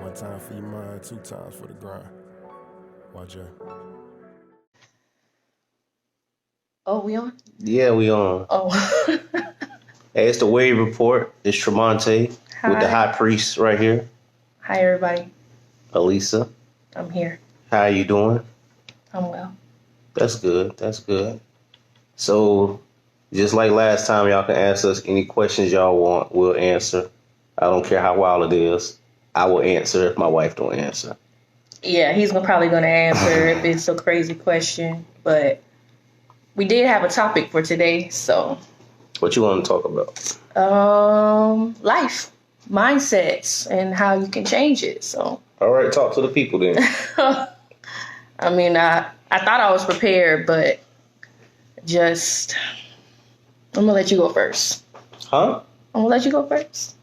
One time for your mind, two times for the grind. Watch out. Oh, we on? Yeah, we on. Oh. Hey, it's the Wave Report. It's Tremonte with the Hi. High Priest right here. Hi, everybody. Elisa, I'm here. how you doing? I'm well. That's good. That's good. So, just like last time, y'all can ask us any questions y'all want. We'll answer. I don't care how wild it is. I will answer if my wife don't answer. Yeah, he's probably going to answer if it's a crazy question, but we did have a topic for today, so What you want to talk about? life, mindsets, and how you can change it. So, All right, talk to the people then. I mean, I thought I was prepared, but just I'm gonna let you go first. Huh? I'm gonna let you go first.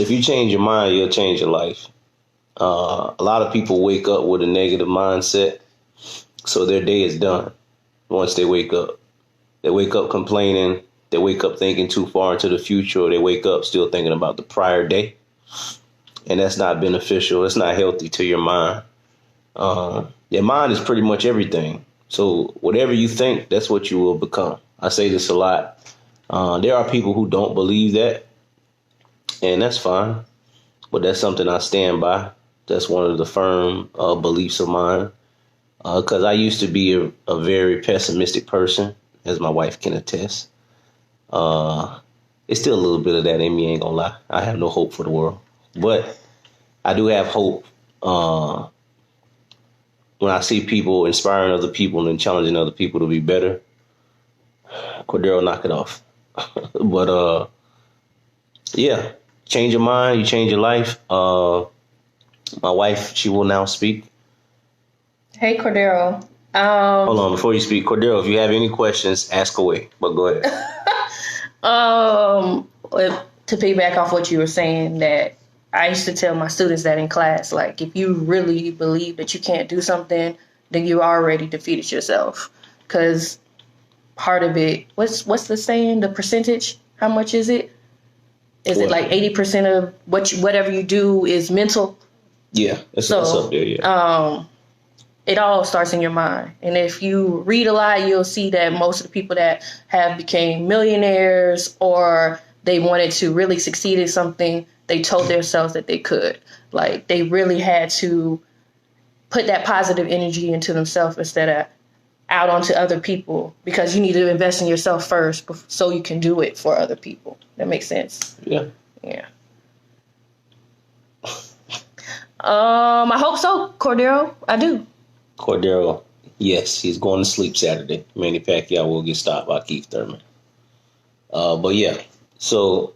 If you change your mind, you'll change your life. A lot of people wake up with a negative mindset, so their day is done once they wake up. They wake up complaining. They wake up thinking too far into the future, or they wake up still thinking about the prior day. And that's not beneficial. It's not healthy to your mind. Your mind is pretty much everything. So whatever you think, that's what you will become. I say this a lot. There are people who don't believe that, and that's fine. But that's something I stand by. That's one of the firm beliefs of mine. Because I used to be a very pessimistic person, as my wife can attest. It's still a little bit of that in me, ain't gonna lie. I have no hope for the world. But I do have hope when I see people inspiring other people and challenging other people to be better. Cordero, knock it off. But yeah, change your mind, you change your life. My wife, she will now speak. Hey, Cordero. Hold on, before you speak, Cordero, if you have any questions, ask away. But go ahead. To piggyback off what you were saying, that I used to tell my students that in class, like, if you really believe that you can't do something, then you already defeated yourself. Because part of it, what's the saying? The percentage? How much is it? Is it like 80% of whatever you do is mental? Yeah, that's up there. Yeah. It all starts in your mind. And if you read a lot, you'll see that most of the people that have became millionaires or they wanted to really succeed in something, they told themselves that they could. Like, they really had to put that positive energy into themselves instead of out onto other people, because you need to invest in yourself first so you can do it for other people. That makes sense. Yeah. Yeah. I hope so, Cordero. I do. Cordero, yes, he's going to sleep Saturday. Manny Pacquiao will get stopped by Keith Thurman. But yeah, so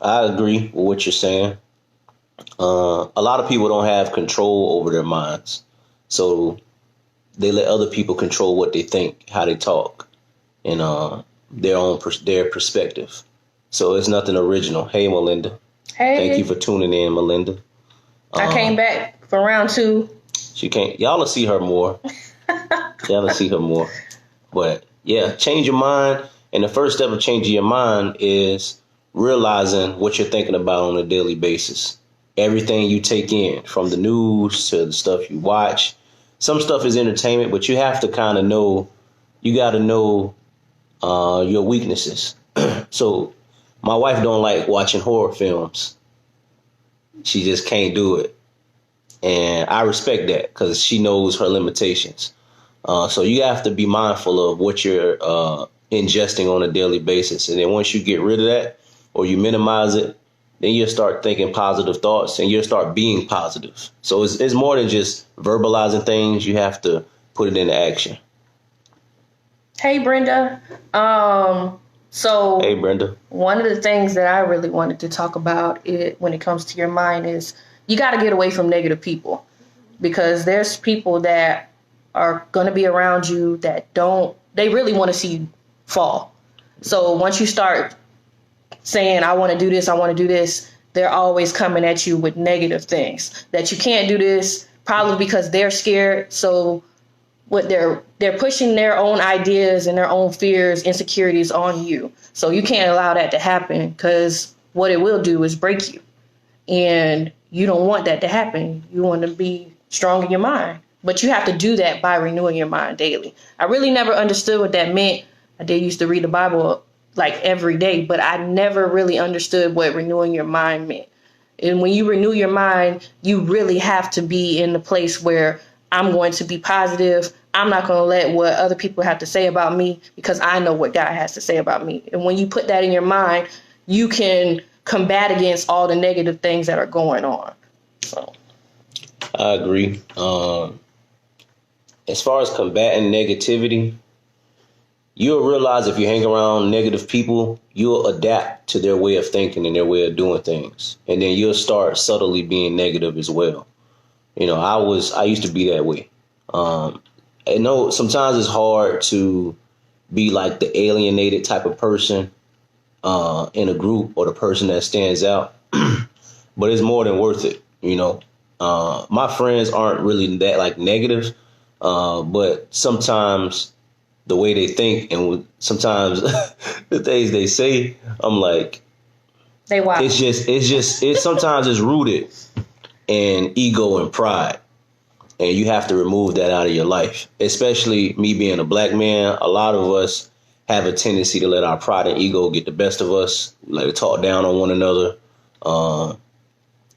I agree with what you're saying. A lot of people don't have control over their minds. So they let other people control what they think, how they talk, and their perspective. So it's nothing original. Hey, Melinda. Hey. Thank you for tuning in, Melinda. I came back for round 2. She can't. Y'all will see her more. But yeah, change your mind. And the first step of changing your mind is realizing what you're thinking about on a daily basis. Everything you take in, from the news to the stuff you watch. Some stuff is entertainment, but you have to kind of know. You got to know your weaknesses. So my wife don't like watching horror films. She just can't do it. And I respect that because she knows her limitations. So you have to be mindful of what you're ingesting on a daily basis. And then once you get rid of that or you minimize it, then you'll start thinking positive thoughts and you'll start being positive. So it's more than just verbalizing things. You have to put it into action. Hey, Brenda. Hey, Brenda. One of the things that I really wanted to talk about when it comes to your mind is you got to get away from negative people, because there's people that are going to be around you that they really want to see you fall. So once you start saying, I want to do this, they're always coming at you with negative things, that you can't do this, probably because they're scared. So what they're pushing their own ideas and their own fears, insecurities on you. So you can't allow that to happen, because what it will do is break you. And you don't want that to happen. You want to be strong in your mind. But you have to do that by renewing your mind daily. I really never understood what that meant. I did used to read the Bible like every day, but I never really understood what renewing your mind meant. And when you renew your mind, you really have to be in the place where I'm going to be positive. I'm not going to let what other people have to say about me, because I know what God has to say about me. And when you put that in your mind, you can combat against all the negative things that are going on. So I agree. As far as combating negativity, you'll realize if you hang around negative people, you'll adapt to their way of thinking and their way of doing things. And then you'll start subtly being negative as well. You know, I used to be that way. I know sometimes it's hard to be like the alienated type of person in a group, or the person that stands out, but it's more than worth it. You know, my friends aren't really that like negative, but sometimes the way they think and sometimes the things they say, I'm like, it's sometimes it's rooted in ego and pride. And you have to remove that out of your life, especially me being a black man. A lot of us have a tendency to let our pride and ego get the best of us. We like to talk down on one another.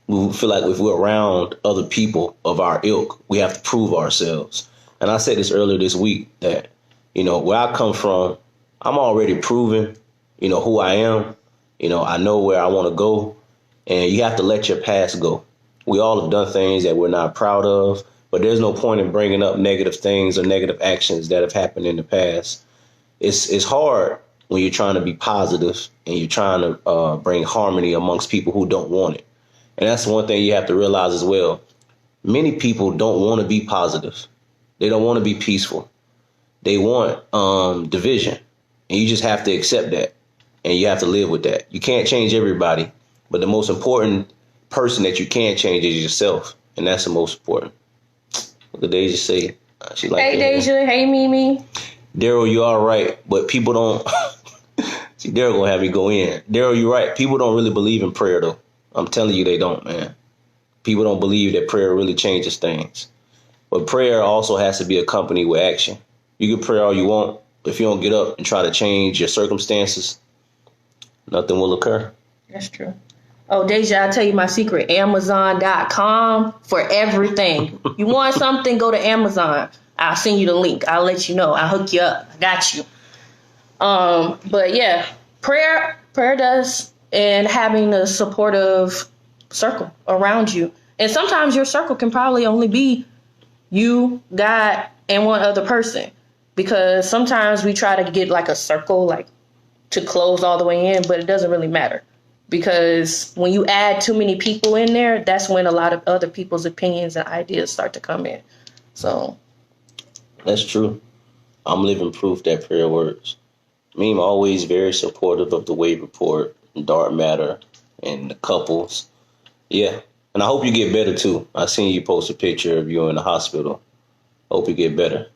We feel like if we're around other people of our ilk, we have to prove ourselves. And I said this earlier this week that, you know, where I come from, I'm already proven, you know, who I am. You know, I know where I want to go, and you have to let your past go. We all have done things that we're not proud of, but there's no point in bringing up negative things or negative actions that have happened in the past. It's hard when you're trying to be positive and you're trying to bring harmony amongst people who don't want it. And that's one thing you have to realize as well. Many people don't want to be positive. They don't want to be peaceful. They want division. And you just have to accept that. And you have to live with that. You can't change everybody. But the most important person that you can change is yourself. And that's the most important. Look at Deja say. She like hey, Deja. Hey, Mimi. Daryl, you all right. But people don't. See, Daryl going to have me go in. Daryl, you're right. People don't really believe in prayer, though. I'm telling you, they don't, man. People don't believe that prayer really changes things. But prayer also has to be accompanied with action. You can pray all you want. If you don't get up and try to change your circumstances, nothing will occur. That's true. Oh, Deja, I'll tell you my secret. Amazon.com for everything. You want something, go to Amazon. I'll send you the link. I'll let you know. I'll hook you up. I got you. But yeah, prayer does, and having a supportive circle around you. And sometimes your circle can probably only be you, God, and one other person. Because sometimes we try to get like a circle, like to close all the way in, but it doesn't really matter. Because when you add too many people in there, that's when a lot of other people's opinions and ideas start to come in. So that's true. I'm living proof that prayer works. I'm always very supportive of the Wave Report, Dark Matter, and the couples. Yeah. And I hope you get better, too. I seen you post a picture of you in the hospital. Hope you get better.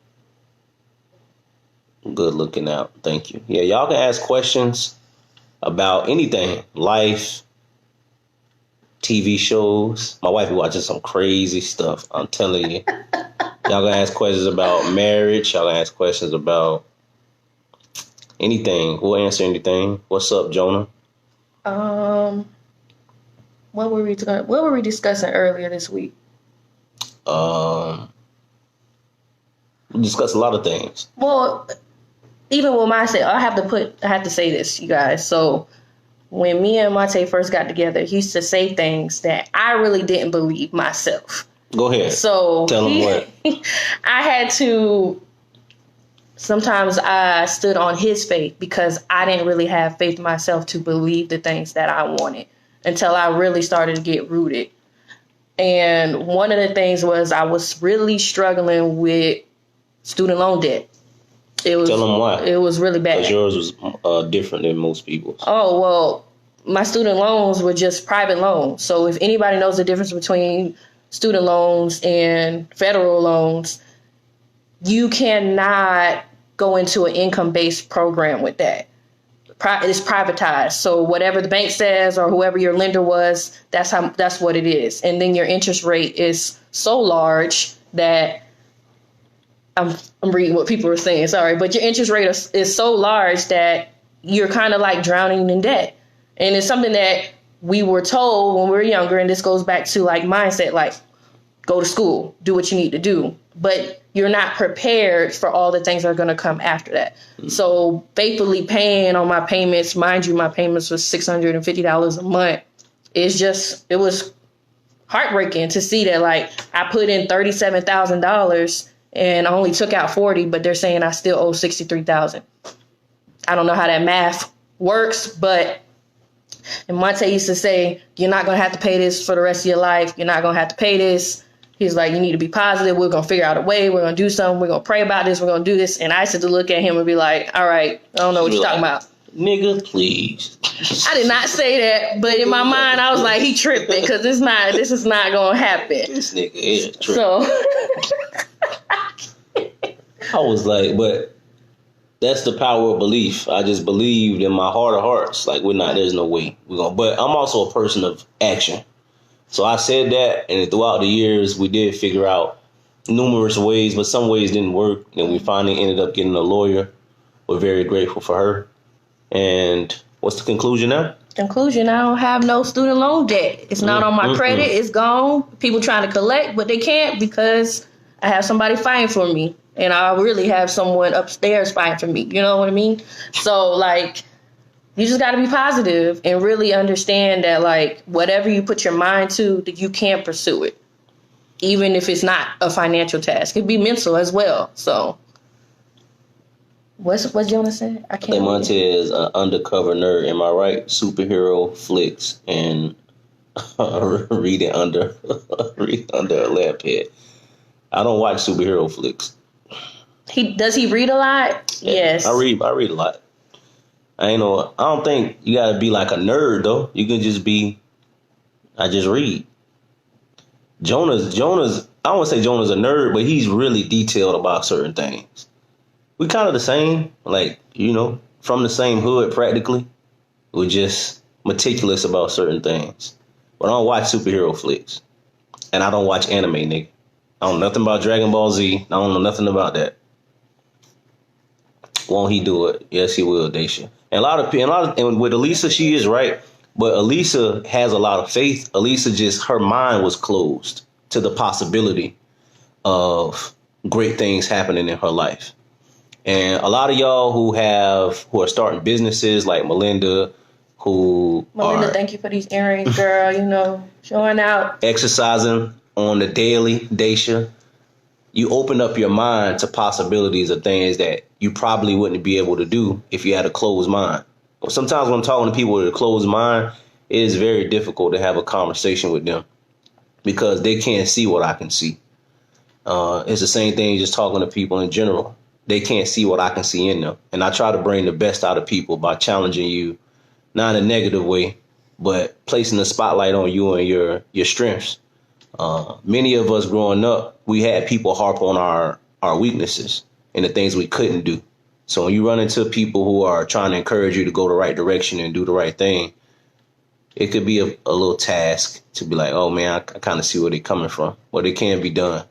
Good looking out. Thank you. Yeah, y'all can ask questions about anything. Life, TV shows. My wife is watching some crazy stuff. I'm telling you. Y'all can ask questions about marriage. Y'all can ask questions about anything. We'll answer anything. What's up, Jonah? What were we discussing earlier this week? We discussed a lot of things. Well, even with Monte, I have to say this, you guys. So when me and Monte first got together, he used to say things that I really didn't believe myself. Go ahead. So tell him what. I had to. Sometimes I stood on his faith because I didn't really have faith myself to believe the things that I wanted until I really started to get rooted. And one of the things was I was really struggling with student loan debt. Tell them why. It was really bad. Because yours was different than most people's. Oh, well, my student loans were just private loans. So if anybody knows the difference between student loans and federal loans, you cannot go into an income-based program with that. it's privatized. So whatever the bank says or whoever your lender was, that's what it is. And then your interest rate is so large that I'm reading what people are saying. Sorry, but your interest rate is so large that you're kind of like drowning in debt. And it's something that we were told when we were younger. And this goes back to like mindset, like go to school, do what you need to do. But you're not prepared for all the things that are going to come after that. So faithfully paying on my payments, mind you, my payments was $650 a month. It was heartbreaking to see that, like, I put in $37,000 and I only took out 40, but they're saying I still owe 63,000. I don't know how that math works, but and Monte used to say, you're not going to have to pay this for the rest of your life. You're not going to have to pay this. He's like, you need to be positive. We're going to figure out a way. We're going to do something. We're going to pray about this. We're going to do this. And I used to look at him and be like, all right, I don't know what you're talking about. Nigga, please. I did not say that, but in my mind, I was like, he tripping because this is not going to happen. This nigga is tripping. So I was like, but that's the power of belief. I just believed in my heart of hearts. Like, there's no way we're going to. But I'm also a person of action. So I said that, and throughout the years, we did figure out numerous ways, but some ways didn't work. And we finally ended up getting a lawyer. We're very grateful for her. And what's the conclusion now? Conclusion, I don't have no student loan debt. It's not on my credit. It's gone. People trying to collect, but they can't because I have somebody fighting for me. And I really have someone upstairs fighting for me. You know what I mean? So, like, you just got to be positive and really understand that, like, whatever you put your mind to, that you can't pursue it. Even if it's not a financial task. It could be mental as well. So, what's Jonas said? I think Monte is an undercover nerd. Am I right? Superhero flicks and reading under a lamp head. I don't watch superhero flicks. Does he read a lot? Yeah, yes. I read a lot. I don't think you gotta be like a nerd though. You can just be, I just read. Jonah's, I don't want to say Jonah's a nerd, but he's really detailed about certain things. We kind of the same, like, from the same hood practically. We're just meticulous about certain things. But I don't watch superhero flicks. And I don't watch anime, nigga. I don't know nothing about Dragon Ball Z. I don't know nothing about that. Won't he do it? Yes, he will, Daisha. And with Elisa, she is right. But Elisa has a lot of faith. Elisa her mind was closed to the possibility of great things happening in her life. And a lot of y'all who are starting businesses like Melinda, thank you for these earrings, girl, showing out. Exercising on the daily, Daisha. You open up your mind to possibilities of things that you probably wouldn't be able to do if you had a closed mind. Sometimes when I'm talking to people with a closed mind, it is very difficult to have a conversation with them because they can't see what I can see. It's the same thing just talking to people in general. They can't see what I can see in them. And I try to bring the best out of people by challenging you, not in a negative way, but placing the spotlight on you and your strengths. Many of us growing up, we had people harp on our weaknesses and the things we couldn't do. So when you run into people who are trying to encourage you to go the right direction and do the right thing, it could be a little task to be like, oh, man, I kind of see where they're coming from, but it can be done.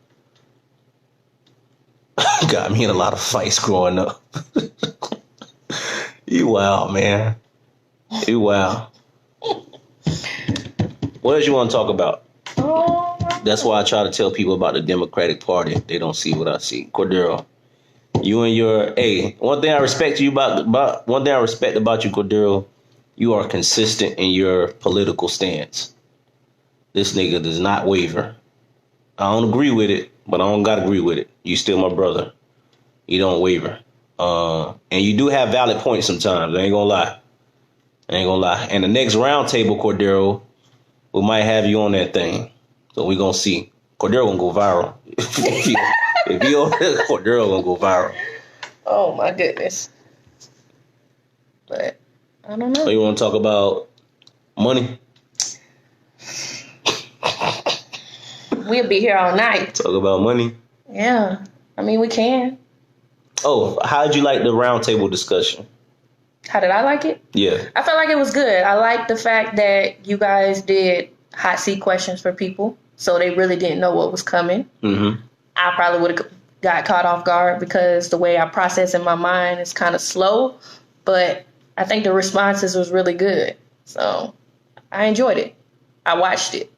Got me in a lot of fights growing up. You wild, man. You wild. What else you want to talk about? That's why I try to tell people about the Democratic Party. They don't see what I see. Cordero, you and one thing I respect about you, Cordero, you are consistent in your political stance. This nigga does not waver. I don't agree with it, but I don't gotta agree with it. You still my brother. You don't waver. And you do have valid points sometimes. I ain't gonna lie. And the next round table, Cordero, we might have you on that thing. So we gonna see. Cordero gonna go viral. if he on that, Cordero gonna go viral. Oh my goodness. But I don't know. So you wanna talk about money? We'll be here all night. Talk about money? Yeah. I mean, we can. Oh, how'd you like the roundtable discussion? How did I like it? Yeah. I felt like it was good. I liked the fact that you guys did hot seat questions for people, so they really didn't know what was coming. Mm-hmm. I probably would have got caught off guard because the way I process in my mind is kind of slow, but I think the responses was really good. So I enjoyed it. I watched it.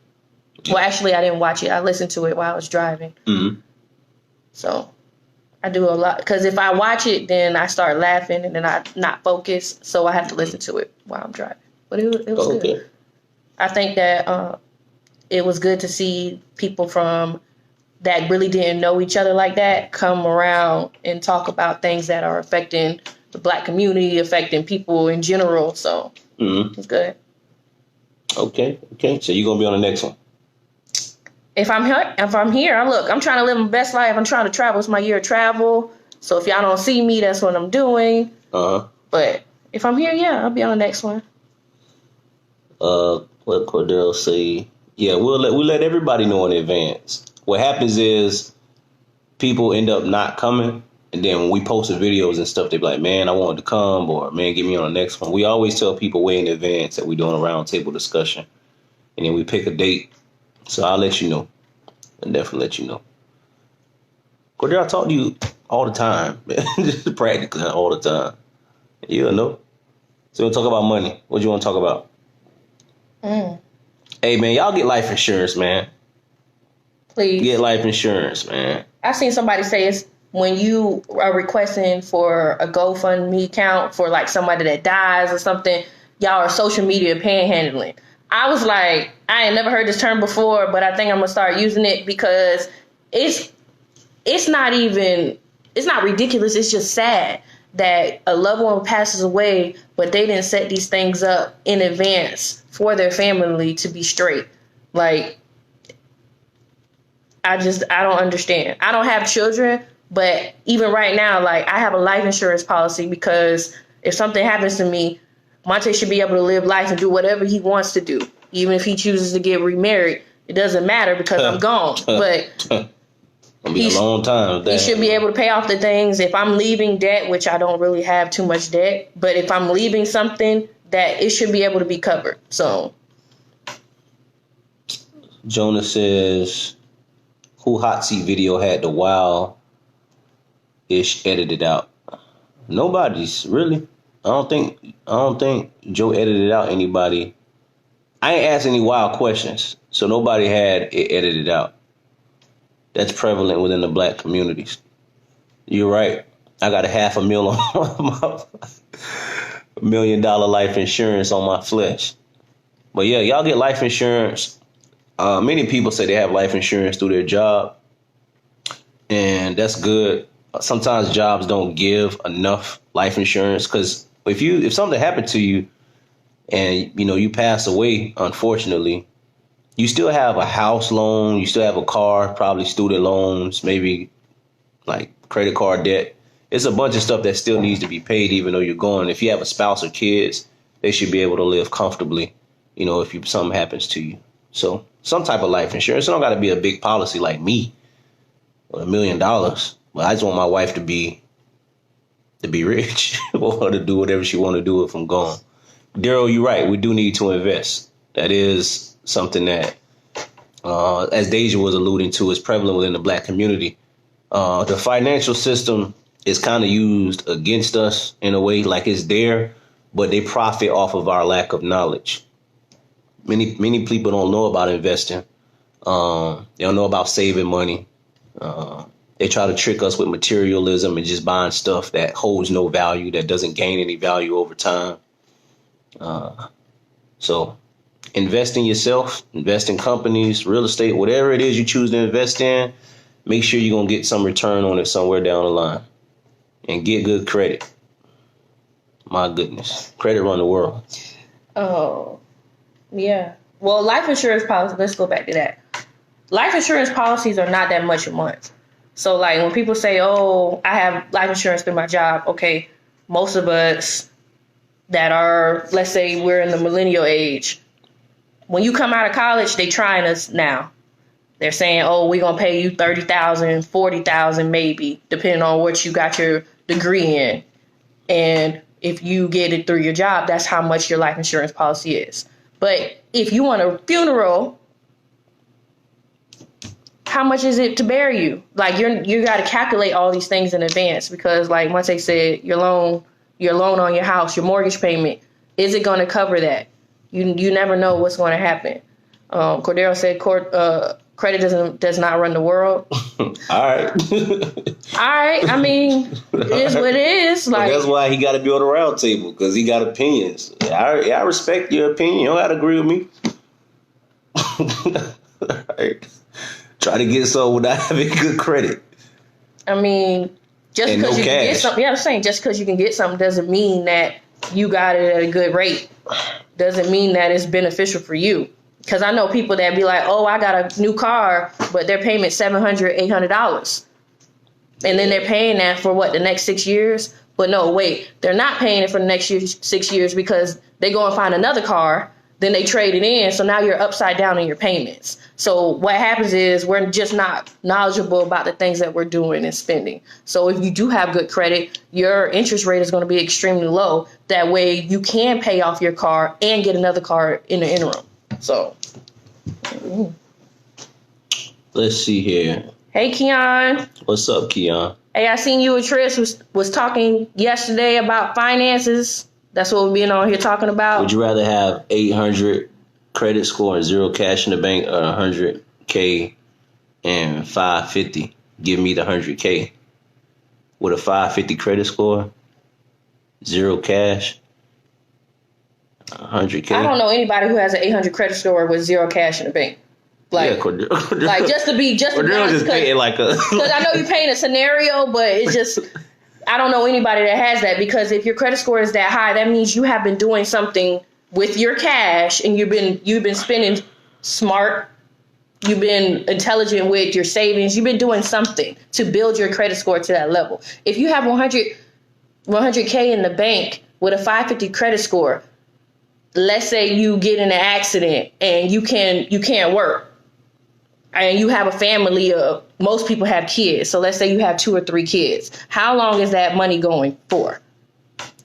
Well, actually, I didn't watch it. I listened to it while I was driving. Mm-hmm. So I do a lot, because if I watch it, then I start laughing and then I not focus. So I have to listen to it while I'm driving. But it was good. I think that it was good to see people from that really didn't know each other like that come around and talk about things that are affecting the Black community, affecting people in general. So it's good. Okay. So you're gonna be on the next one. If I'm here, I'm trying to live my best life. I'm trying to travel. It's my year of travel. So if y'all don't see me, that's what I'm doing. But if I'm here, yeah, I'll be on the next one. What Cordell say? Yeah, we'll let everybody know in advance. What happens is people end up not coming, and then when we post the videos and stuff, they be like, "Man, I wanted to come," or "Man, get me on the next one." We always tell people way in advance that we're doing a roundtable discussion, and then we pick a date. So I'll let you know. I'll definitely let you know. Cordell, I talk to you all the time, just practically all the time. You'll know. So we'll talk about money. What do you want to talk about? Hey, man, y'all get life insurance, man. Please. Get life insurance, man. I've seen somebody say it's when you are requesting for a GoFundMe account for like somebody that dies or something, y'all are social media panhandling. I was like, I ain't never heard this term before, but I think I'm gonna start using it because it's not ridiculous. It's just sad that a loved one passes away, but they didn't set these things up in advance for their family to be straight. Like, I don't understand. I don't have children, but even right now, like, I have a life insurance policy because if something happens to me, Monte should be able to live life and do whatever he wants to do. Even if he chooses to get remarried, it doesn't matter because I'm gone. But it'll be a long time. He should be able to pay off the things. If I'm leaving debt, which I don't really have too much debt, but if I'm leaving something, that it should be able to be covered. So Jonas says, who hot seat video had the wild-ish edited out? Nobody's really. I don't think Joe edited out anybody. I ain't asked any wild questions, so nobody had it edited out. That's prevalent within the Black communities. You're right. I got $500,000 on my $1 million life insurance on my flesh. But yeah, y'all get life insurance. Many people say they have life insurance through their job, and that's good. Sometimes jobs don't give enough life insurance because if something happened to you and you pass away, unfortunately, you still have a house loan, you still have a car, probably student loans, maybe like credit card debt. It's a bunch of stuff that still needs to be paid even though you're gone. If you have a spouse or kids, they should be able to live comfortably, if something happens to you. So some type of life insurance. It don't got to be a big policy like me or $1 million. But I just want my wife to be rich or to do whatever she want to do if I'm gone. Daryl, you're right. We do need to invest. That is something that, as Deja was alluding to, is prevalent within the Black community. The financial system is kind of used against us in a way, like it's there, but they profit off of our lack of knowledge. Many people don't know about investing. They don't know about saving money. They try to trick us with materialism and just buying stuff that holds no value, that doesn't gain any value over time. So invest in yourself, invest in companies, real estate, whatever it is you choose to invest in. Make sure you're going to get some return on it somewhere down the line and get good credit. My goodness. Credit run the world. Oh, yeah. Well, life insurance policy, let's go back to that. Life insurance policies are not that much a month. So, like, when people say, oh, I have life insurance through my job, okay, most of us that are, let's say we're in the millennial age, when you come out of college, they trying us now. They're saying, oh, we're going to pay you $30,000, $40,000 maybe, depending on what you got your degree in. And if you get it through your job, that's how much your life insurance policy is. But if you want a funeral, how much is it to bury you? Like you got to calculate all these things in advance because, like Monte said, your loan on your house, your mortgage payment, is it going to cover that? You never know what's going to happen. Cordero said credit does not run the world. All right. All right. I mean, it is what it is. Like, that's why he got to be on the round table because he got opinions. I respect your opinion. You don't got to agree with me. All right. Try to get some without having good credit. I mean, just because you can get something, I'm saying just because you can get something doesn't mean that you got it at a good rate. Doesn't mean that it's beneficial for you. Because I know people that be like, oh, I got a new car, but their payment's $700, $800. And then they're paying that for the next 6 years? But no, wait, they're not paying it for the next 6 years because they go and find another car, then they trade it in. So now you're upside down in your payments. So what happens is we're just not knowledgeable about the things that we're doing and spending. So if you do have good credit, your interest rate is going to be extremely low. That way you can pay off your car and get another car in the interim. So, let's see here. Hey, Keon. What's up, Keon? Hey, I seen you and Trish was talking yesterday about finances. That's what we're being on here talking about. Would you rather have 800 credit score and zero cash in the bank, or 100K and 550? Give me the 100K. With a 550 credit score, zero cash, 100K. I don't know anybody who has an 800 credit score with zero cash in the bank. Like, yeah, Cordero, like just to be honest, paying like a. Because I know you're painting a scenario, but it's just I don't know anybody that has that, because if your credit score is that high, that means you have been doing something with your cash and you've been spending smart. You've been intelligent with your savings. You've been doing something to build your credit score to that level. If you have 100K in the bank with a 550 credit score, let's say you get in an accident and you can't work, and you have a family of, most people have kids. So let's say you have 2 or 3 kids. How long is that money going for?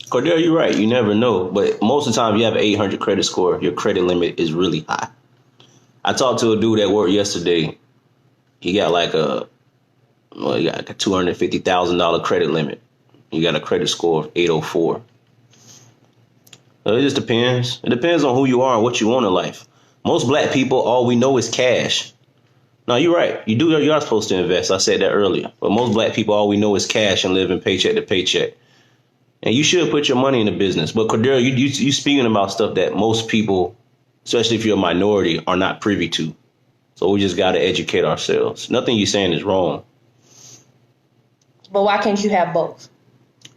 Cordero, you're right. You never know. But most of the time, you have an 800 credit score, your credit limit is really high. I talked to a dude at work yesterday. He got like a $250,000 credit limit. You got a credit score of 804. So it just depends. It depends on who you are and what you want in life. Most black people, all we know is cash. No, you're right. You are supposed to invest. I said that earlier. But most black people, all we know is cash and living paycheck to paycheck. And you should put your money in the business. But Cordero, you speaking about stuff that most people, especially if you're a minority, are not privy to. So we just got to educate ourselves. Nothing you're saying is wrong. But why can't you have both?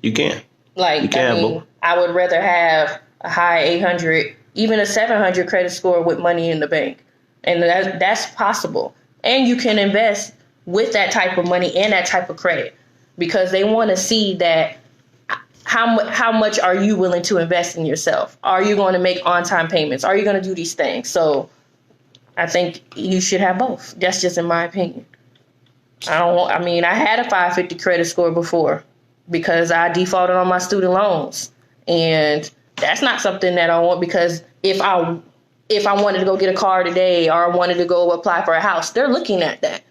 You can. Like, you can I mean, both. I would rather have a high 800, even a 700 credit score with money in the bank. And that's possible. And you can invest with that type of money and that type of credit, because they want to see that how much are you willing to invest in yourself? Are you going to make on-time payments? Are you going to do these things? So I think you should have both. That's just in my opinion. I had a 550 credit score before because I defaulted on my student loans. And that's not something that I want, because if I wanted to go get a car today, or I wanted to go apply for a house, they're looking at that.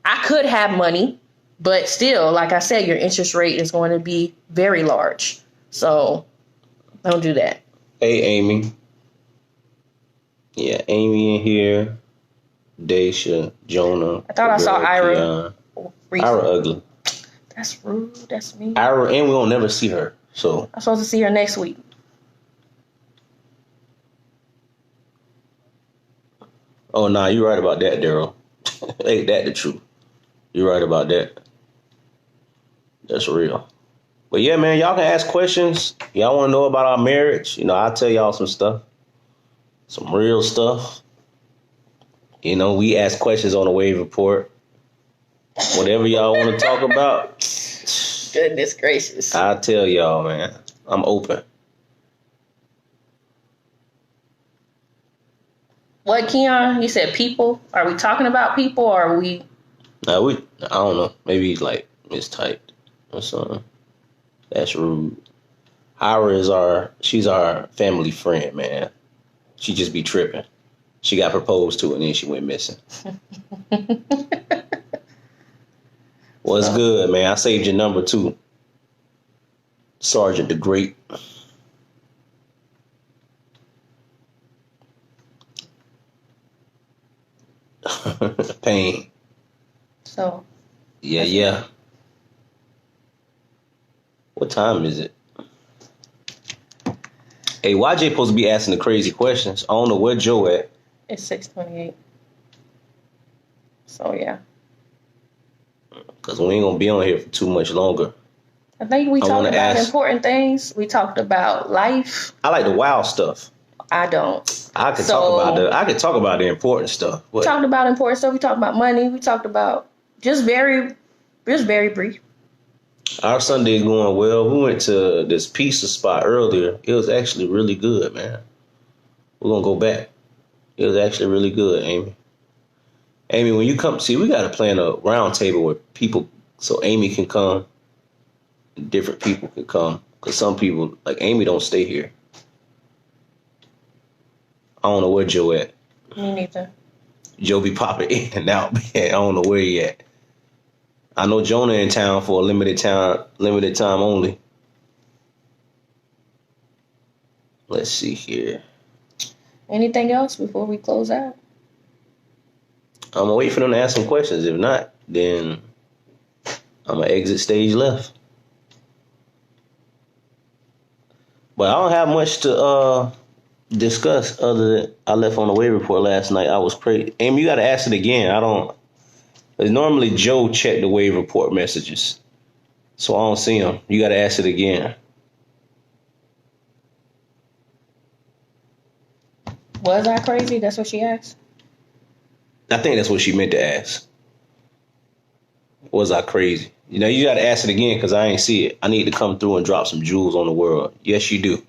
I could have money, but still, like I said, your interest rate is going to be very large. So don't do that. Hey, Amy. Yeah, Amy in here. Daisha, Jonah. I thought I saw Ira. Ira ugly. That's rude. That's mean. Ira, and we won't never see her. So I'm supposed to see her next week. Oh, nah, you're right about that, Daryl. Ain't that the truth? You're right about that. That's real. But yeah, man, y'all can ask questions. Y'all want to know about our marriage? I'll tell y'all some stuff. Some real stuff. We ask questions on the Wave Report. Whatever y'all want to talk about. Goodness gracious. I'll tell y'all, man. I'm open. What, Keon? You said people? Are we talking about people, or are we? I don't know. Maybe he's like mistyped or something. That's rude. she's our family friend, man. She just be tripping. She got proposed to and then she went missing. What's good, man? I saved your number too. Sergeant the Great. Pain. So. Yeah. What time is it? Hey, YJ supposed to be asking the crazy questions. I don't know where Joe at. It's 6:28. So yeah. Because we ain't gonna be on here for too much longer. I think we talked about important things. We talked about life. I like the wild stuff. I don't. I could talk about the important stuff. We talked about important stuff. We talked about money. We talked about just very brief. Our Sunday is going well. We went to this pizza spot earlier. It was actually really good, man. We're gonna go back. It was actually really good, Amy. Amy, when you come, see, we got to plan a round table where people, so Amy can come, and different people can come. Because some people, like Amy, don't stay here. I don't know where Joe at. Me neither. Joe be popping in and out, man. I don't know where he at. I know Jonah in town for a limited time only. Let's see here. Anything else before we close out? I'm gonna wait for them to ask some questions. If not, then I'm gonna exit stage left. But I don't have much to discuss other than I left on the waiver report last night. I was crazy. Amy, you gotta ask it again. Normally Joe checked the waiver report messages. So I don't see them. You gotta ask it again. Was I crazy? That's what she asked? I think that's what she meant to ask. Was I crazy? You know, you got to ask it again because I ain't see it. I need to come through and drop some jewels on the world. Yes, you do.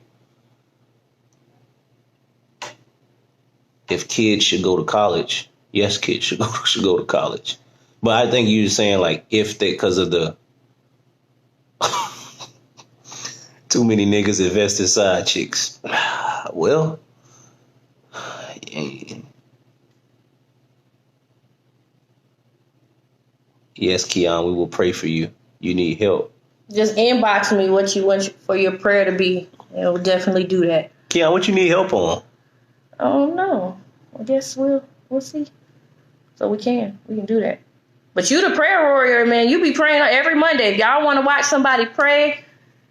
If kids should go to college, yes, kids should go to college. But I think you're saying like if they, because of the too many niggas invest in side chicks. Well, yes, Keon, we will pray for you. You need help. Just inbox me what you want for your prayer to be. And we'll definitely do that. Keon, what you need help on? I don't know. I guess we'll see. So we can do that. But you the prayer warrior, man. You be praying every Monday. If y'all want to watch somebody pray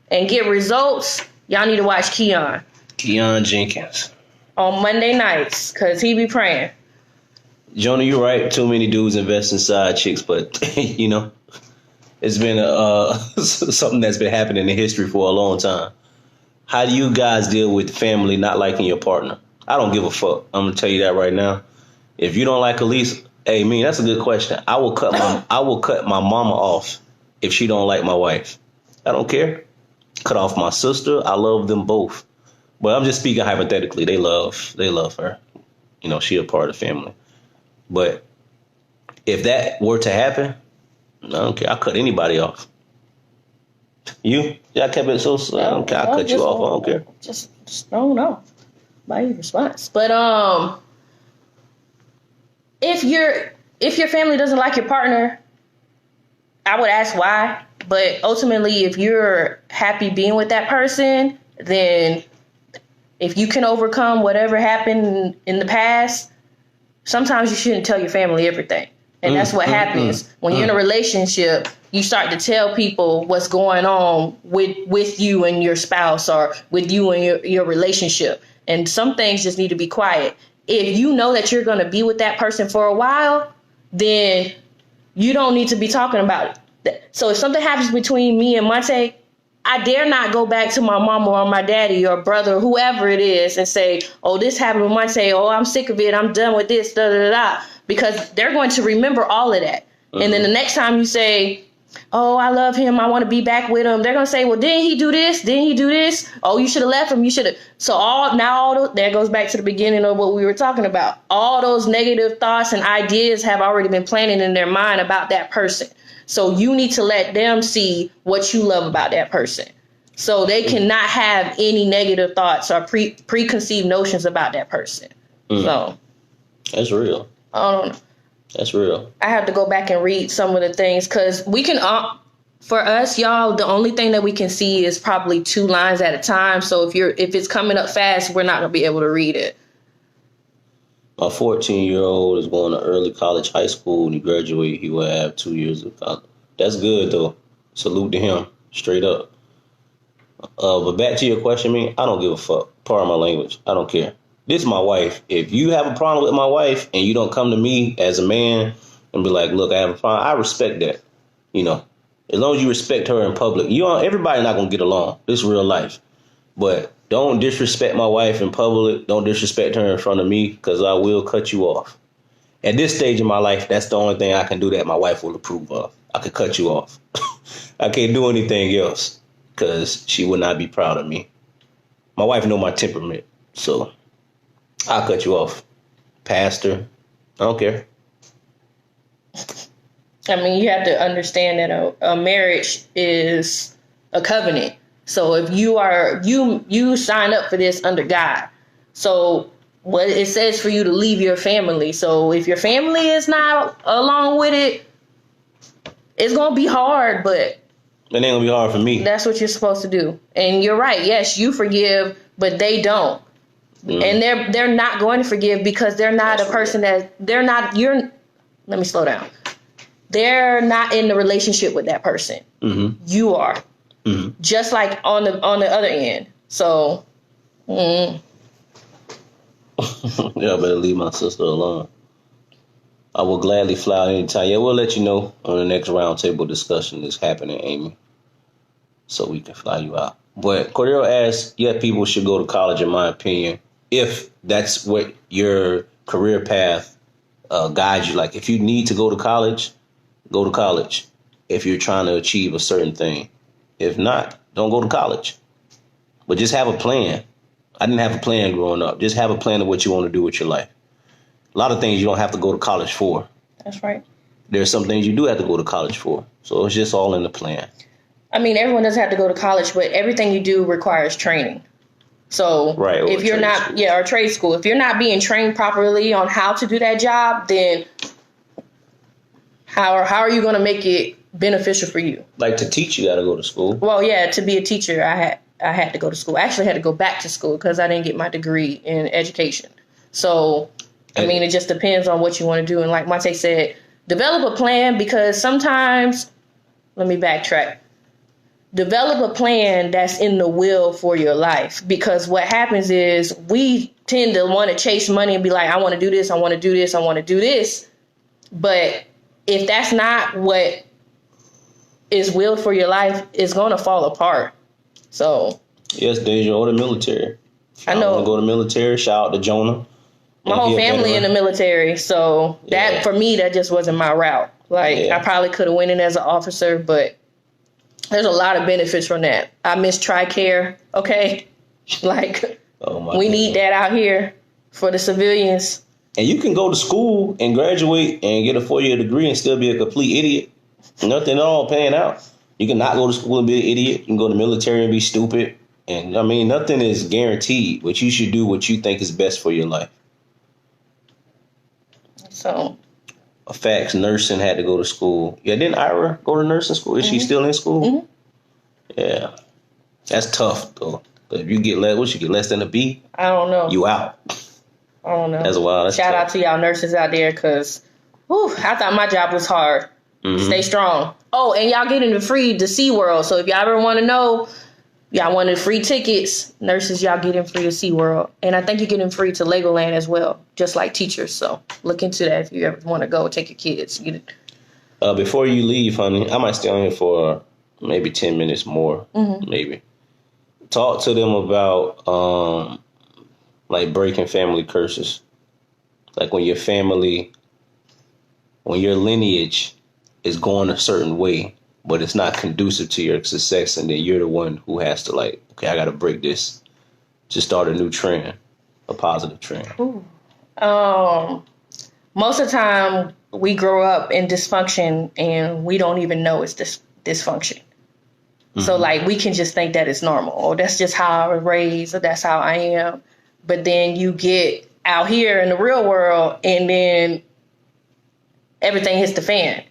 and get results, y'all need to watch Keon. Keon Jenkins. On Monday nights, because he be praying. Jonah, you're right. Too many dudes invest in side chicks, but, you know, it's been something that's been happening in history for a long time. How do you guys deal with family not liking your partner? I don't give a fuck. I'm going to tell you that right now. If you don't like Elise, hey, man, that's a good question. I will cut my mama off if she don't like my wife. I don't care. Cut off my sister. I love them both. But I'm just speaking hypothetically. They love her. You know, she a part of the family. But if that were to happen, I don't care. I'll cut anybody off. You? Yeah, I kept it so slow. I don't care. I'll cut you off. I don't care. Just thrown off by your response. But if your family doesn't like your partner, I would ask why. But ultimately, if you're happy being with that person, then if you can overcome whatever happened in the past, sometimes you shouldn't tell your family everything. And that's what happens. When you're in a relationship, you start to tell people what's going on with you and your spouse or with you and your relationship. And some things just need to be quiet. If you know that you're going to be with that person for a while, then you don't need to be talking about it. So if something happens between me and Monte, I dare not go back to my mama or my daddy or brother, or whoever it is, and say, oh, this happened with Monte. Oh, I'm sick of it. I'm done with this, da, da, da, da. Because they're going to remember all of that. And then the next time you say, oh, I love him, I want to be back with him, they're going to say, well, didn't he do this? Didn't he do this? Oh, you should have left him. You should have. So that goes back to the beginning of what we were talking about. All those negative thoughts and ideas have already been planted in their mind about that person. So you need to let them see what you love about that person. So they cannot have any negative thoughts or preconceived notions about that person. So that's real. I don't know. That's real. I have to go back and read some of the things because we can, for us, y'all, the only thing that we can see is probably 2 lines at a time. So if it's coming up fast, we're not going to be able to read it. My 14-year-old is going to early college, high school. When he graduates, he will have 2 years of college. That's good, though. Salute to him, straight up. But back to your question, I don't give a fuck. Pardon my language. I don't care. This is my wife. If you have a problem with my wife and you don't come to me as a man and be like, look, I have a problem, I respect that. As long as you respect her in public. Everybody not going to get along. This is real life. But don't disrespect my wife in public. Don't disrespect her in front of me because I will cut you off. At this stage of my life, that's the only thing I can do that my wife will approve of. I could cut you off. I can't do anything else because she would not be proud of me. My wife know my temperament, so I'll cut you off. Pastor, I don't care. I mean, you have to understand that a marriage is a covenant. So if you sign up for this under God. So what it says for you to leave your family. So if your family is not along with it, it's going to be hard, but it ain't going to be hard for me. That's what you're supposed to do. And you're right. Yes, you forgive, but they don't. And they're not going to forgive because they're not that's a person that they're not. Let me slow down. They're not in the relationship with that person. You are. Just like on the other end. So, yeah, I better leave my sister alone. I will gladly fly out anytime. Yeah, we'll let you know on the next roundtable discussion that's happening, Amy, so we can fly you out. But Cordero asks, yeah, people should go to college, in my opinion, if that's what your career path guides you. Like, if you need to go to college, go to college if you're trying to achieve a certain thing. If not, don't go to college. But just have a plan. I didn't have a plan growing up. Just have a plan of what you want to do with your life. A lot of things you don't have to go to college for. That's right. There's some things you do have to go to college for. So it's just all in the plan. I mean, everyone doesn't have to go to college, but everything you do requires training. So right, if you're not, or trade school, if you're not being trained properly on how to do that job, then how are you going to make it beneficial for you? Like, to teach, you got to go to school. Well, yeah, to be a teacher, I had to go to school. I actually had to go back to school because I didn't get my degree in education. So, I mean, it just depends on what you want to do. And like Monte said, develop a plan, because sometimes, let me backtrack. Develop a plan that's in the will for your life, because what happens is we tend to want to chase money and be like, I want to do this, I want to do this, I want to do this. But if that's not what is willed for your life, it's going to fall apart. So yes, Deja, or the military. I know. Want to go to the military. Shout out to Jonah. My whole family in the military, so that for me, that just wasn't my route. Like, I probably could have went in as an officer, but there's a lot of benefits from that. I miss TRICARE, okay? Like, we need that out here for the civilians. And you can go to school and graduate and get a 4-year degree and still be a complete idiot. Nothing at all paying out. You can not go to school and be an idiot. You can go to the military and be stupid. And, I mean, nothing is guaranteed, but you should do what you think is best for your life. So, facts, nursing had to go to school. Yeah, didn't Ira go to nursing school? Is she still in school? Yeah. That's tough, though. If you get less than a B? I don't know. You out. I don't know. That's wild. Shout out to y'all nurses out there, because I thought my job was hard. Stay strong. Oh, and y'all getting the free to SeaWorld. So if y'all ever want to know, y'all wanted free tickets, nurses, y'all getting free to SeaWorld. And I think you're getting free to Legoland as well, just like teachers. So look into that if you ever want to go take your kids. Before you leave, honey, I might stay on here for maybe 10 minutes more, maybe. Talk to them about like breaking family curses. Like when your lineage is going a certain way, but it's not conducive to your success, and then you're the one who has to, like, okay, I got to break this to start a new trend, a positive trend. Most of the time we grow up in dysfunction and we don't even know it's dysfunction. So like we can just think that it's normal, or that's just how I was raised, or that's how I am. But then you get out here in the real world, and then everything hits the fan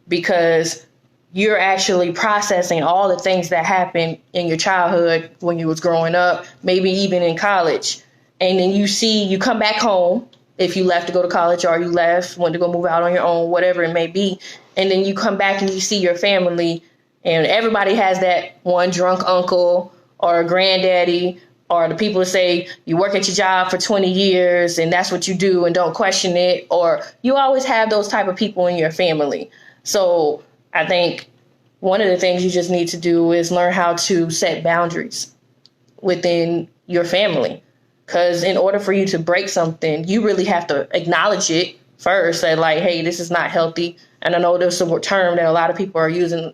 because you're actually processing all the things that happened in your childhood when you was growing up, maybe even in college. And then you come back home if you left to go to college, or you went to go move out on your own, whatever it may be. And then you come back and you see your family, and everybody has that one drunk uncle or a granddaddy, or the people that say you work at your job for 20 years and that's what you do and don't question it. Or you always have those type of people in your family. So I think one of the things you just need to do is learn how to set boundaries within your family. Because in order for you to break something, you really have to acknowledge it first. Say like, hey, this is not healthy. And I know there's a term that a lot of people are using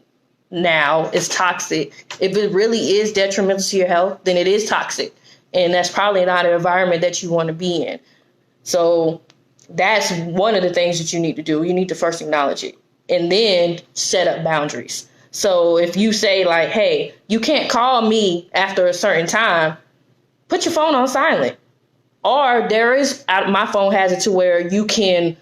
now, is toxic. If it really is detrimental to your health, then it is toxic. And that's probably not an environment that you want to be in. So that's one of the things that you need to do. You need to first acknowledge it and then set up boundaries. So if you say like, hey, you can't call me after a certain time, put your phone on silent. Or my phone has it to where you can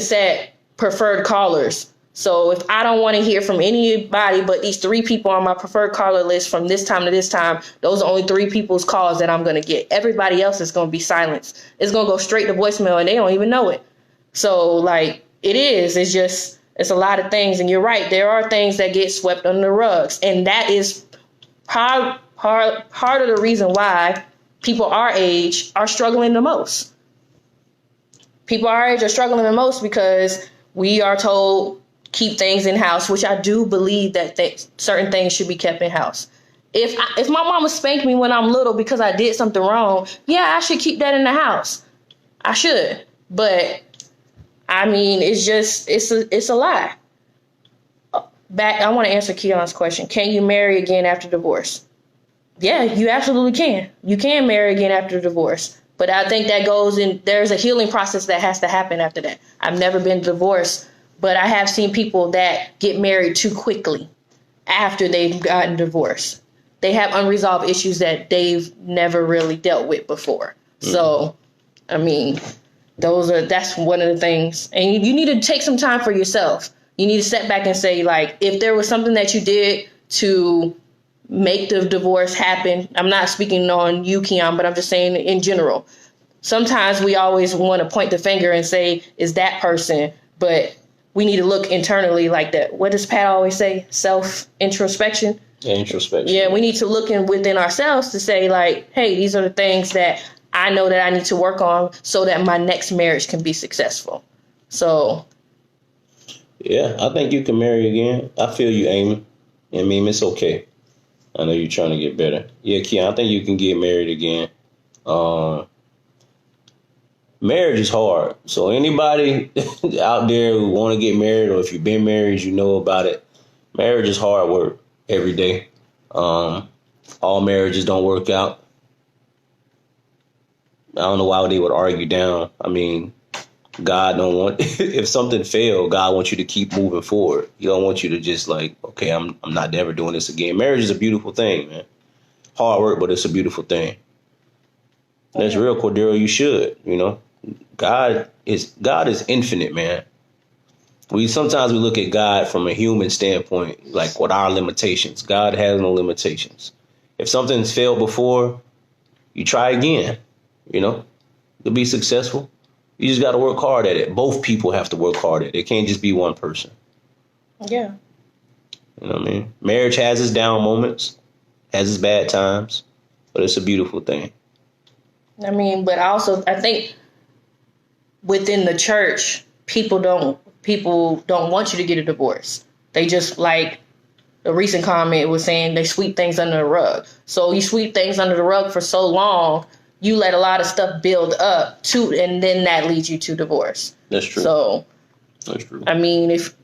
set preferred callers. So if I don't want to hear from anybody but these 3 people on my preferred caller list from this time to this time, those are only 3 people's calls that I'm going to get. Everybody else is going to be silenced. It's going to go straight to voicemail and they don't even know it. So like it's a lot of things. And you're right. There are things that get swept under the rugs. And that is part of the reason why people our age are struggling the most. People our age are struggling the most because we are told keep things in house, which I do believe that certain things should be kept in house. If my mama spanked me when I'm little because I did something wrong, yeah, I should keep that in the house. I should. But I mean, it's a lie. I want to answer Keon's question. Can you marry again after divorce? Yeah, you absolutely can. You can marry again after divorce. But I think that there's a healing process that has to happen after that. I've never been divorced, but I have seen people that get married too quickly after they've gotten divorced. They have unresolved issues that they've never really dealt with before. Mm-hmm. So, I mean, that's one of the things. And you need to take some time for yourself. You need to step back and say, like, if there was something that you did to make the divorce happen. I'm not speaking on you, Keon, but I'm just saying in general. Sometimes we always want to point the finger and say, is that person? But we need to look internally like that. What does Pat always say? Self-introspection? Introspection. Yeah, we need to look within ourselves to say, like, hey, these are the things that I know that I need to work on so that my next marriage can be successful. So. Yeah, I think you can marry again. I feel you, Amy. I mean, it's okay. I know you're trying to get better. Yeah, Keon, I think you can get married again. Marriage is hard. So anybody out there who want to get married, or if you've been married, you know about it. Marriage is hard work every day. All marriages don't work out. I don't know why they would argue down. I mean, God don't want, if something failed, God wants you to keep moving forward. He don't want you to just like, okay, I'm not ever doing this again. Marriage is a beautiful thing, man. Hard work, but it's a beautiful thing. And that's real, Cordero. You should, God is infinite, man. Sometimes we look at God from a human standpoint, like what our limitations. God has no limitations. If something's failed before, you try again, to be successful. You just got to work hard at it. Both people have to work hard at it. It can't just be one person. Yeah. You know what I mean? Marriage has its down moments, has its bad times, but it's a beautiful thing. I mean, but also I think within the church, people don't want you to get a divorce. They just, like a recent comment was saying, they sweep things under the rug. So you sweep things under the rug for so long, you let a lot of stuff build up and then that leads you to divorce. That's true. So, that's true. I mean, if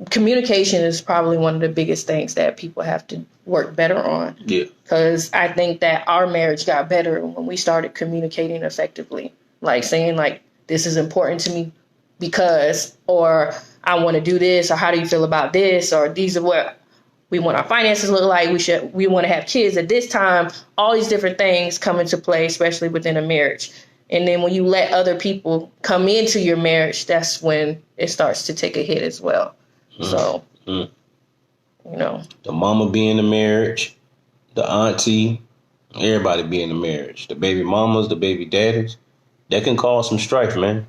communication is probably one of the biggest things that people have to work better on. Yeah. Because I think that our marriage got better when we started communicating effectively, like saying like, this is important to me because, or I want to do this, or how do you feel about this, or these are what we want our finances to look like, we want to have kids at this time. All these different things come into play, especially within a marriage. And then when you let other people come into your marriage, that's when it starts to take a hit as well. So, you know, the mama be in the marriage, the auntie, everybody be in the marriage, the baby mamas, the baby daddies, that can cause some strife, man.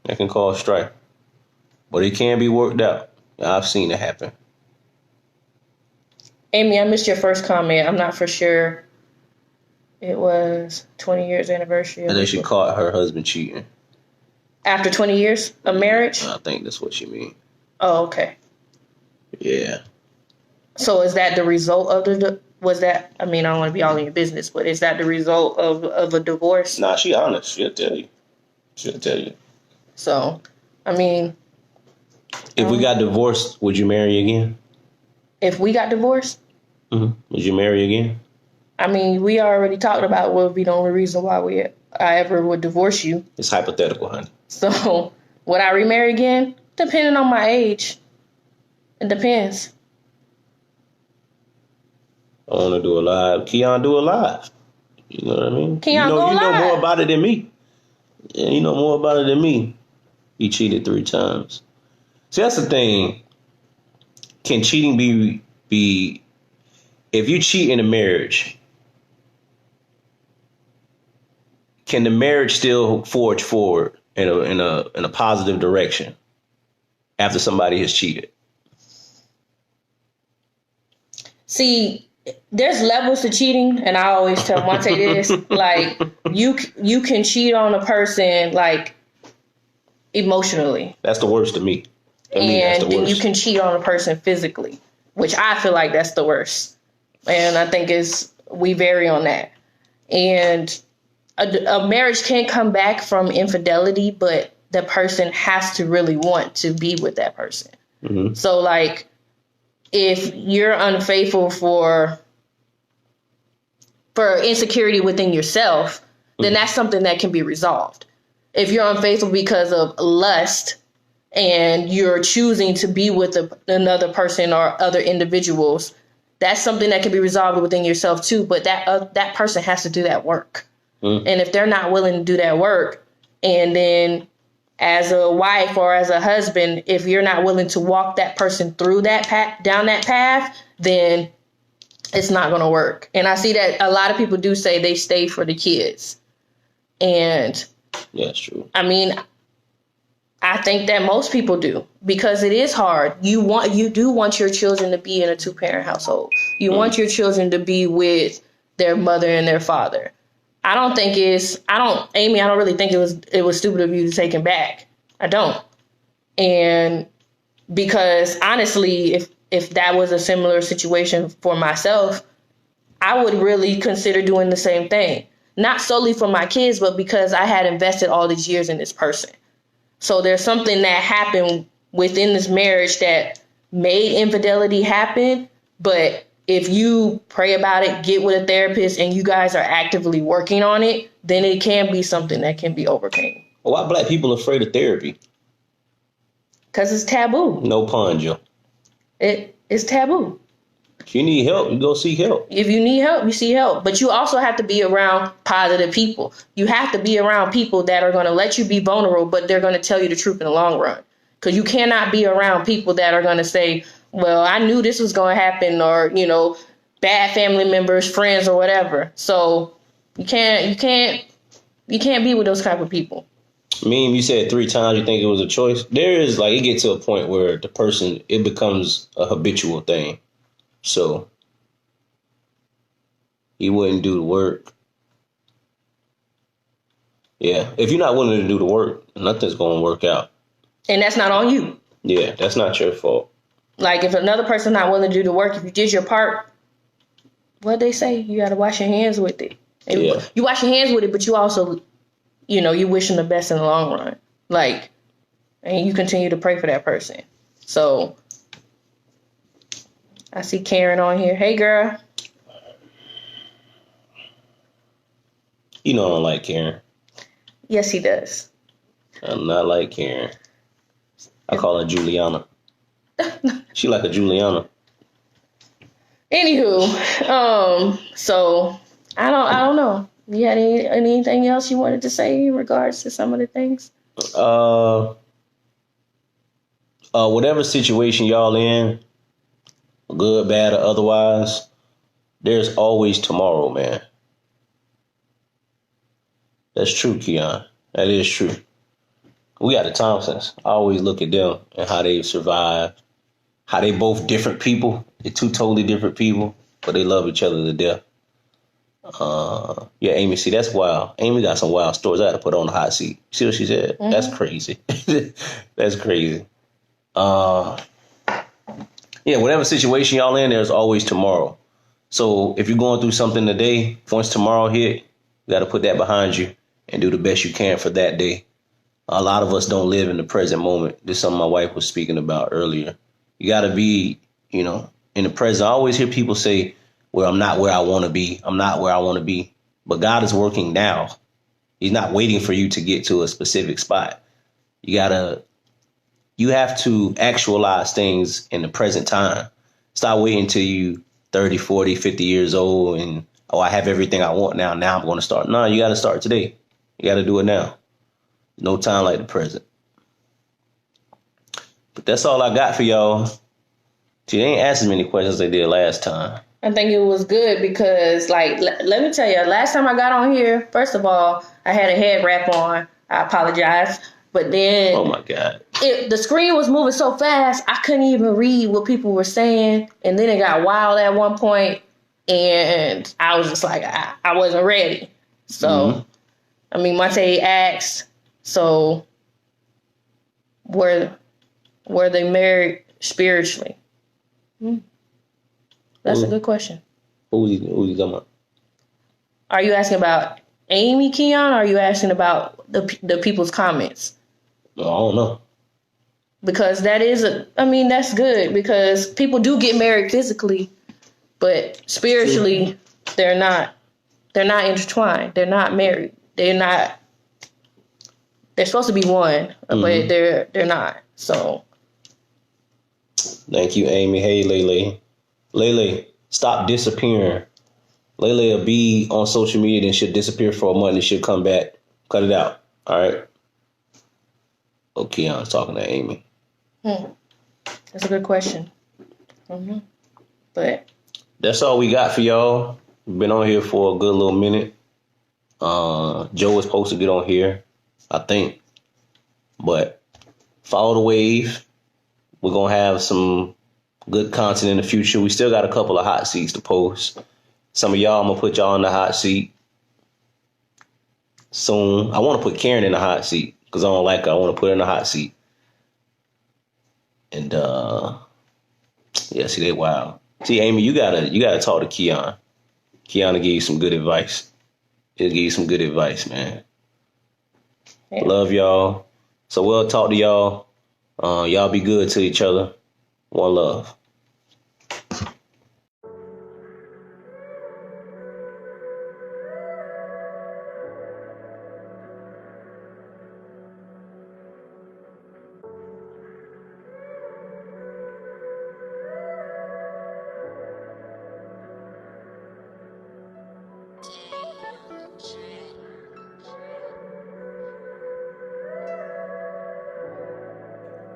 That can cause strife, but it can be worked out. I've seen it happen. Amy, I missed your first comment. I'm not for sure. It was 20 years anniversary. And then she caught her husband cheating. After 20 years of marriage? I think that's what she mean. Oh, okay. Yeah. So is that the result of was that, I mean, I don't want to be all in your business, but is that the result of a divorce? Nah, she honest. She'll tell you. She'll tell you. So, I mean. If we got divorced, would you marry again? If we got divorced? Mm-hmm. Would you marry again? I mean, we already talked about what would be the only reason why I ever would divorce you. It's hypothetical, honey. So, would I remarry again? Depending on my age. It depends. I want to do a live. Keon, do a live. You know what I mean? Keon, you go know live. more about it than me. Yeah, you know more about it than me. He cheated 3 times. See, that's the thing. Can cheating be if you cheat in a marriage, can the marriage still forge forward in a positive direction after somebody has cheated? See, there's levels to cheating, and I always tell Monte this. Like, you can cheat on a person, like, emotionally. That's the worst to me. And then you can cheat on a person physically, which I feel like that's the worst. And I think we vary on that. And a marriage can't come back from infidelity, but the person has to really want to be with that person. Mm-hmm. So, like, if you're unfaithful for insecurity within yourself, then that's something that can be resolved. If you're unfaithful because of lust and you're choosing to be with another person or other individuals, that's something that can be resolved within yourself too. But that person has to do that work. And if they're not willing to do that work, and then as a wife or as a husband, if you're not willing to walk that person through that path, down that path, then it's not going to work. And I see that a lot of people do say they stay for the kids. And yeah, that's true. I mean, I think that most people do, because it is hard. You do want your children to be in a 2-parent household. You want your children to be with their mother and their father. Amy, I don't really think it was stupid of you to take him back. I don't. And because honestly, if that was a similar situation for myself, I would really consider doing the same thing. Not solely for my kids, but because I had invested all these years in this person. So there's something that happened within this marriage that made infidelity happen. But if you pray about it, get with a therapist, and you guys are actively working on it, then it can be something that can be overcome. Why black people afraid of therapy? Because it's taboo. No pun, Joe. It's taboo. If you need help, you go seek help. If you need help, you seek help. But you also have to be around positive people. You have to be around people that are going to let you be vulnerable, but they're going to tell you the truth in the long run. Because you cannot be around people that are going to say, well, I knew this was going to happen, or, bad family members, friends, or whatever. So you can't be with those type of people. You said 3 times you think it was a choice. There is, it gets to a point where the person, it becomes a habitual thing. So he wouldn't do the work. Yeah. If you're not willing to do the work, nothing's going to work out. And that's not on you. Yeah, that's not your fault. Like, if another person's not willing to do the work, if you did your part, what they say, you got to wash your hands with it. Yeah. You wash your hands with it, but you also, you wish them the best in the long run. And you continue to pray for that person. So I see Karen on here. Hey, girl. I don't like Karen. Yes, he does. I'm not like Karen. I call her Juliana. She like a Juliana. Anywho, so I don't know. You had anything else you wanted to say in regards to some of the things? Whatever situation y'all in, good, bad, or otherwise, there's always tomorrow, man. That's true, Keon. That is true. We got the Thompsons. I always look at them and how they survived. How they both different people. They're two totally different people, but they love each other to death. Yeah, Amy, see, that's wild. Amy got some wild stories. I had to put her on the hot seat. See what she said? Mm-hmm. That's crazy. That's crazy. Yeah, whatever situation y'all in, there's always tomorrow. So if you're going through something today, once tomorrow hit, you got to put that behind you and do the best you can for that day. A lot of us don't live in the present moment. This is something my wife was speaking about earlier. You got to be, in the present. I always hear people say, well, I'm not where I want to be. I'm not where I want to be. But God is working now. He's not waiting for you to get to a specific spot. You have to actualize things in the present time. Stop waiting till you 30, 40, 50 years old and, I have everything I want now. Now I'm going to start. No, you got to start today. You got to do it now. No time like the present. But that's all I got for y'all. See, they ain't asked as many questions as they did last time. I think it was good because, like, let me tell you, last time I got on here, first of all, I had a head wrap on. I apologize. But then, oh my God, the screen was moving so fast, I couldn't even read what people were saying. And then it got wild at one point, and I was just like, I wasn't ready. So, I mean, Monte asked, so were they married spiritually? That's a good question. Who you talking about? Are you asking about Amy, Keon, or are you asking about the people's comments? I don't know. Because that's good because people do get married physically, but spiritually, they're not intertwined. They're not married. They're supposed to be one, but they're not. So. Thank you, Amy. Hey, Lele. Lele, stop disappearing. Lele will be on social media and she'll disappear for a month and she'll come back. Cut it out. All right. Okay, I'm talking to Amy. That's a good question. Mm-hmm. But that's all we got for y'all. We've been on here for a good little minute. Joe was supposed to get on here, I think. But follow the wave. We're going to have some good content in the future. We still got a couple of hot seats to post. Some of y'all, I'm going to put y'all in the hot seat soon. I want to put Karen in the hot seat because I don't like her. I want to put her in the hot seat. And, yeah, see, they wild. See, Amy, you gotta talk to Keon. Keon will give you some good advice. He'll give you some good advice, man. Yeah. Love y'all. So we'll talk to y'all. Y'all be good to each other. One love.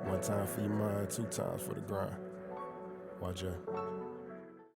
One time for your mind, two times for the grind. Watch out.